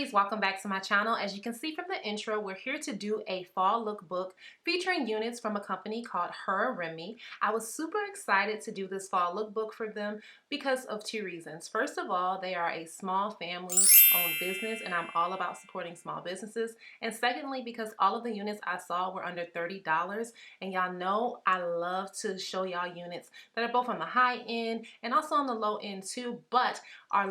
ladies, welcome back to my channel. As you can see from the intro, we're here to do a fall lookbook featuring units from a company called Heraremy. I was super excited to do this fall lookbook for them because of two reasons. First of all, they are a small family-owned business and I'm all about supporting small businesses. And secondly, because all of the units I saw were under $30, and y'all know I love to show y'all units that are both on the high end and also on the low end too, but are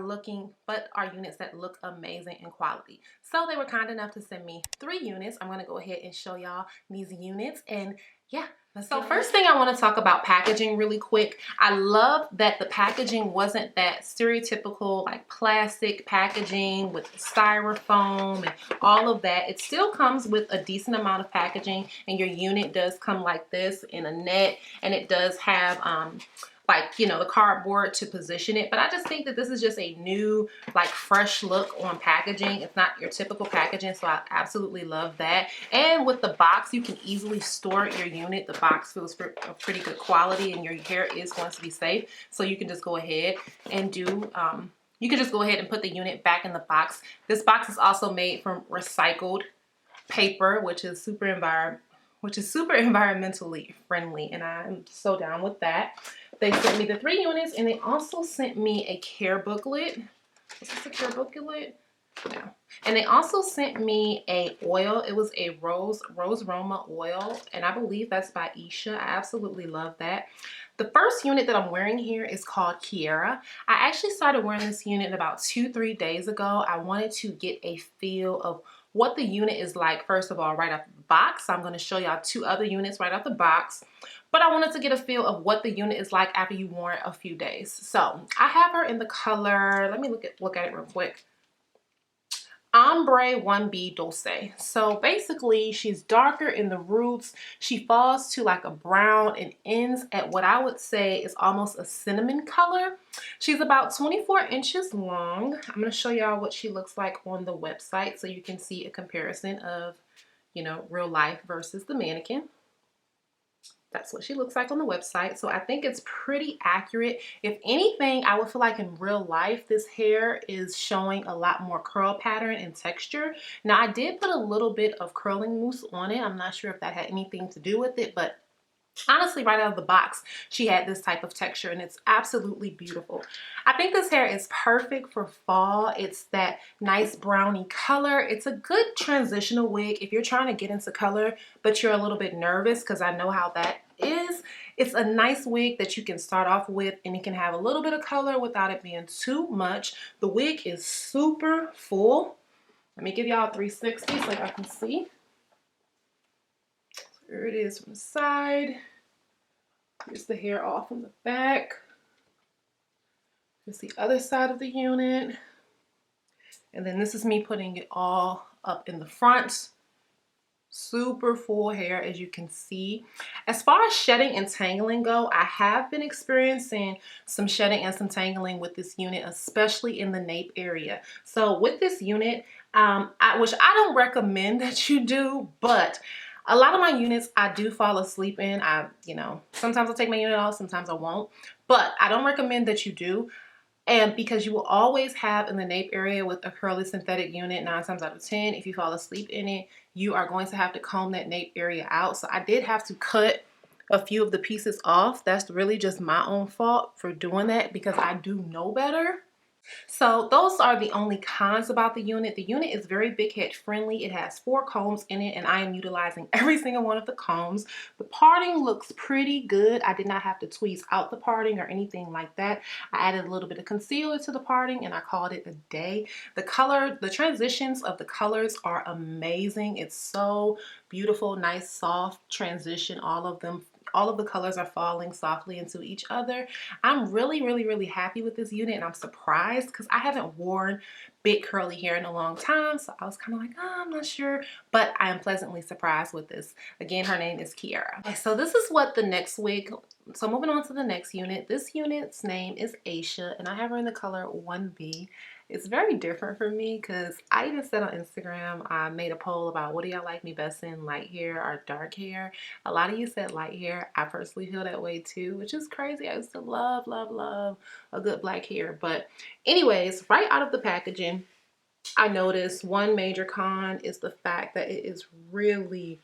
units that look amazing in quality. So they were kind enough to send me 3 units. I'm going to go ahead and show y'all these units, and yeah. So first thing I want to talk about packaging really quick. I love that the packaging wasn't that stereotypical like plastic packaging with styrofoam and all of that. It still comes with a decent amount of packaging, and your unit does come like this in a net, and it does have like, you know, the cardboard to position it. But I just think that this is just a new, like, fresh look on packaging. It's not your typical packaging, so I absolutely love that. And with the box, you can easily store your unit. The box feels of pretty good quality, and your hair is going to be safe. So you can just go ahead and do, you can just go ahead and put the unit back in the box. This box is also made from recycled paper, which is super environmentally friendly, and I'm so down with that. They sent me the 3 units, and they also sent me a care booklet. Was this a care booklet? No. And they also sent me a oil. It was a rose aroma oil, and I believe that's by Isha. I absolutely love that. The first unit that I'm wearing here is called Kiara. I actually started wearing this unit about 2-3 days ago. I wanted to get a feel of what the unit is like, first of all, right out the box. I'm going to show y'all 2 other units right out the box. But I wanted to get a feel of what the unit is like after you wore it a few days. So I have her in the color, let me look at it real quick. Ombre 1B Dulce. So basically she's darker in the roots. She falls to like a brown and ends at what I would say is almost a cinnamon color. She's about 24 inches long. I'm going to show y'all what she looks like on the website so you can see a comparison of, you know, real life versus the mannequin. That's what she looks like on the website. So I think it's pretty accurate. If anything, I would feel like in real life, this hair is showing a lot more curl pattern and texture. Now, I did put a little bit of curling mousse on it. I'm not sure if that had anything to do with it, but honestly, right out of the box, she had this type of texture, and it's absolutely beautiful. I think this hair is perfect for fall. It's that nice brownie color. It's a good transitional wig if you're trying to get into color, but you're a little bit nervous, because I know how that is. It's a nice wig that you can start off with, and it can have a little bit of color without it being too much. The wig is super full. Let me give y'all a 360 so y'all can see. Here it is from the side. Here's the hair off from the back. Here's the other side of the unit. And then this is me putting it all up in the front. Super full hair, as you can see. As far as shedding and tangling go, I have been experiencing some shedding and some tangling with this unit, especially in the nape area. So with this unit, which I don't recommend that you do, but a lot of my units I do fall asleep in. You know, sometimes I'll take my unit off, sometimes I won't, but I don't recommend that you do. And because you will always have in the nape area with a curly synthetic unit, 9 times out of 10, if you fall asleep in it, you are going to have to comb that nape area out. So I did have to cut a few of the pieces off. That's really just my own fault for doing that, because I do know better. So those are the only cons about the unit. The unit is very big head friendly. It has 4 combs in it, and I am utilizing every single one of the combs. The parting looks pretty good. I did not have to tweeze out the parting or anything like that. I added a little bit of concealer to the parting, and I called it a day. The color, the transitions of the colors are amazing. It's so beautiful, nice, soft transition. All of the colors are falling softly into each other. I'm really happy with this unit, and I'm surprised because I haven't worn big curly hair in a long time. So I was kind of like, oh, I'm not sure, but I am pleasantly surprised with this. Again, her name is Kiara. Okay, so this is what the next wig, so moving on to the next unit. This unit's name is Aisha, and I have her in the color 1B. It's very different for me because I even said on Instagram, I made a poll about what do y'all like me best in, light hair or dark hair. A lot of you said light hair. I personally feel that way too, which is crazy. I used to love a good black hair. But anyways, right out of the packaging, I noticed one major con is the fact that it is really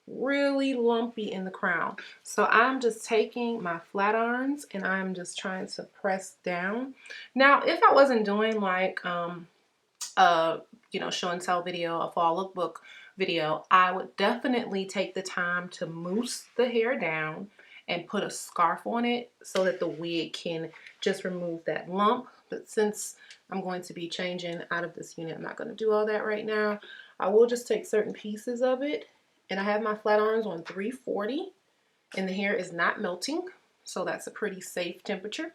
lumpy in the crown. So I'm just taking my flat irons and I'm just trying to press down. Now, if I wasn't doing like you know, show and tell video, a fall lookbook video, I would definitely take the time to mousse the hair down and put a scarf on it so that the wig can just remove that lump. But since I'm going to be changing out of this unit, I'm not going to do all that right now. I will just take certain pieces of it, and I have my flat irons on 340 and the hair is not melting, so that's a pretty safe temperature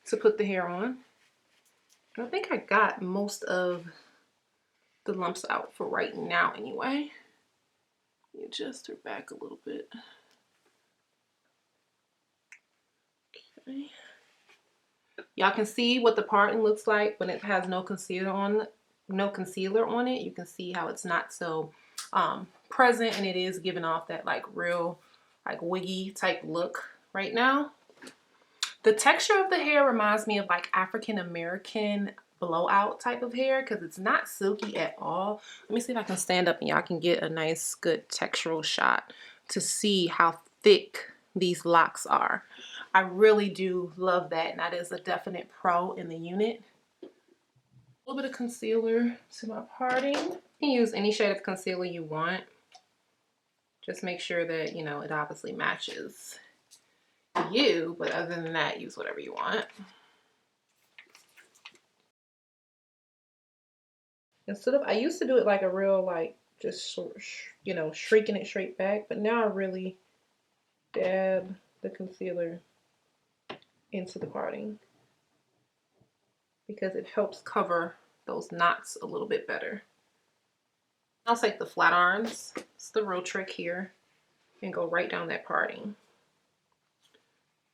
to put the hair on. I think I got most of the lumps out for right now anyway. Let me adjust her back a little bit. Okay. Y'all can see what the parting looks like when it has no concealer on it. You can see how it's not so present, and it is giving off that like real like wiggy type look right now. The texture of the hair reminds me of like African American blowout type of hair because it's not silky at all. Let me see if I can stand up and y'all can get a nice good textural shot to see how thick these locks are. I really do love that, and that is a definite pro in the unit. A little bit of concealer to my parting. You can use any shade of concealer you want. Just make sure that, you know, it obviously matches you, but other than that, use whatever you want. Instead of, I used to do it like a real, like, just, you know, shrinking it straight back, but now I really dab the concealer into the parting because it helps cover those knots a little bit better. I'll take the flat irons, it's the real trick here, and go right down that parting.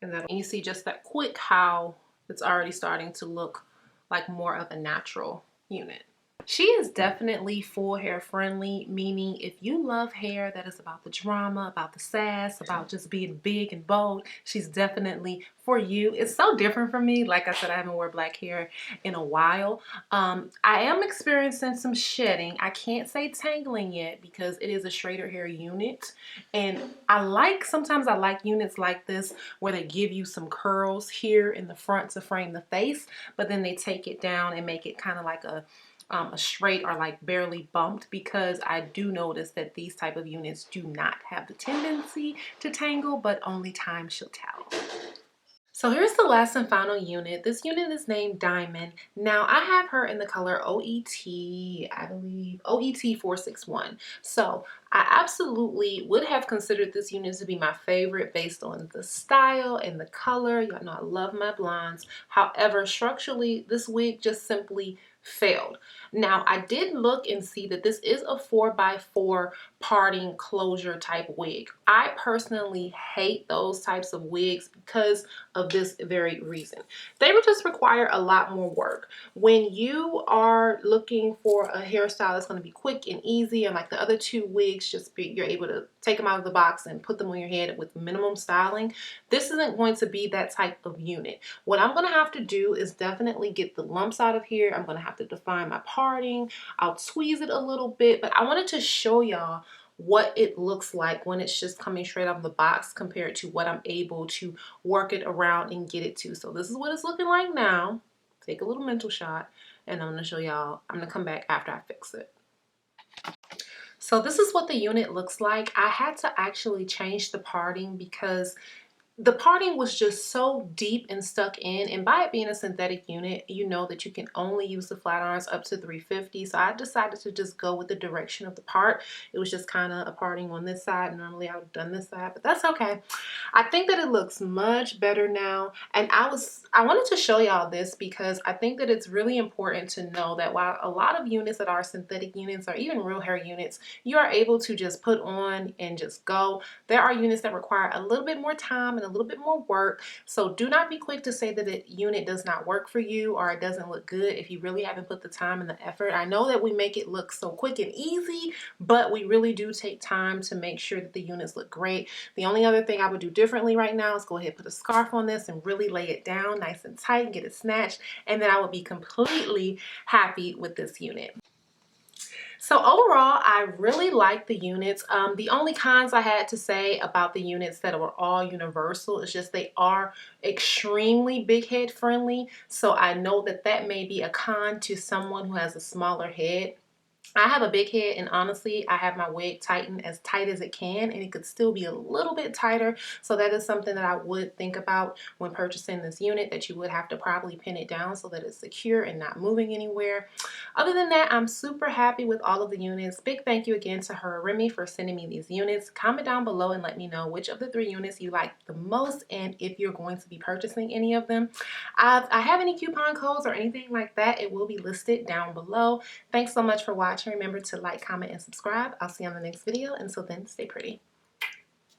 And then you see just that quick how it's already starting to look like more of a natural unit. She is definitely full hair friendly, meaning if you love hair that is about the drama, about the sass, about just being big and bold, she's definitely for you. It's so different from me. Like I said, I haven't worn black hair in a while. I am experiencing some shedding. I can't say tangling yet because it is a straighter hair unit. And sometimes I like units like this where they give you some curls here in the front to frame the face, but then they take it down and make it kind of like a straight or like barely bumped, because I do notice that these type of units do not have the tendency to tangle, but only time shall tell. So here's the last and final unit. This unit is named Diamond. Now I have her in the color OET, I believe, OET 461. So I absolutely would have considered this unit to be my favorite based on the style and the color. Y'all know I love my blondes. However, structurally, this wig just simply failed. Now I did look and see that this is a 4x4 parting closure type wig. I personally hate those types of wigs because of this very reason. They would just require a lot more work. When you are looking for a hairstyle that's going to be quick and easy, and like the other two wigs, you're able to take them out of the box and put them on your head with minimum styling, this isn't going to be that type of unit. What I'm going to have to do is definitely get the lumps out of here. I'm going to have to define my parting. I'll squeeze it a little bit, but I wanted to show y'all what it looks like when it's just coming straight out of the box compared to what I'm able to work it around and get it to. So this is what it's looking like now. Take a little mental shot, and I'm going to show y'all. I'm going to come back after I fix it. So this is what the unit looks like. I had to actually change the parting because the parting was just so deep and stuck in, and by it being a synthetic unit, you know that you can only use the flat irons up to 350. So I decided to just go with the direction of the part. It was just kind of a parting on this side. Normally I would have done this side, but that's okay. I think that it looks much better now, and I wanted to show y'all this because I think that it's really important to know that while a lot of units that are synthetic units or even real hair units, you are able to just put on and just go, there are units that require a little bit more time and a little bit more work. So do not be quick to say that the unit does not work for you or it doesn't look good if you really haven't put the time and the effort. I know that we make it look so quick and easy, but we really do take time to make sure that the units look great. The only other thing I would do differently right now is go ahead and put a scarf on this and really lay it down nice and tight and get it snatched, and then I would be completely happy with this unit. So overall, I really like the units. The only cons I had to say about the units that were all universal is just they are extremely big head friendly. So I know that that may be a con to someone who has a smaller head. I have a big head, and honestly, I have my wig tightened as tight as it can, and it could still be a little bit tighter. So that is something that I would think about when purchasing this unit, that you would have to probably pin it down so that it's secure and not moving anywhere. Other than that, I'm super happy with all of the units. Big thank you again to Heraremy for sending me these units. Comment down below and let me know which of the 3 units you like the most, and if you're going to be purchasing any of them. If I have any coupon codes or anything like that, it will be listed down below. Thanks so much for watching. Remember to like, comment, and subscribe. I'll see you on the next video. Until then, stay pretty.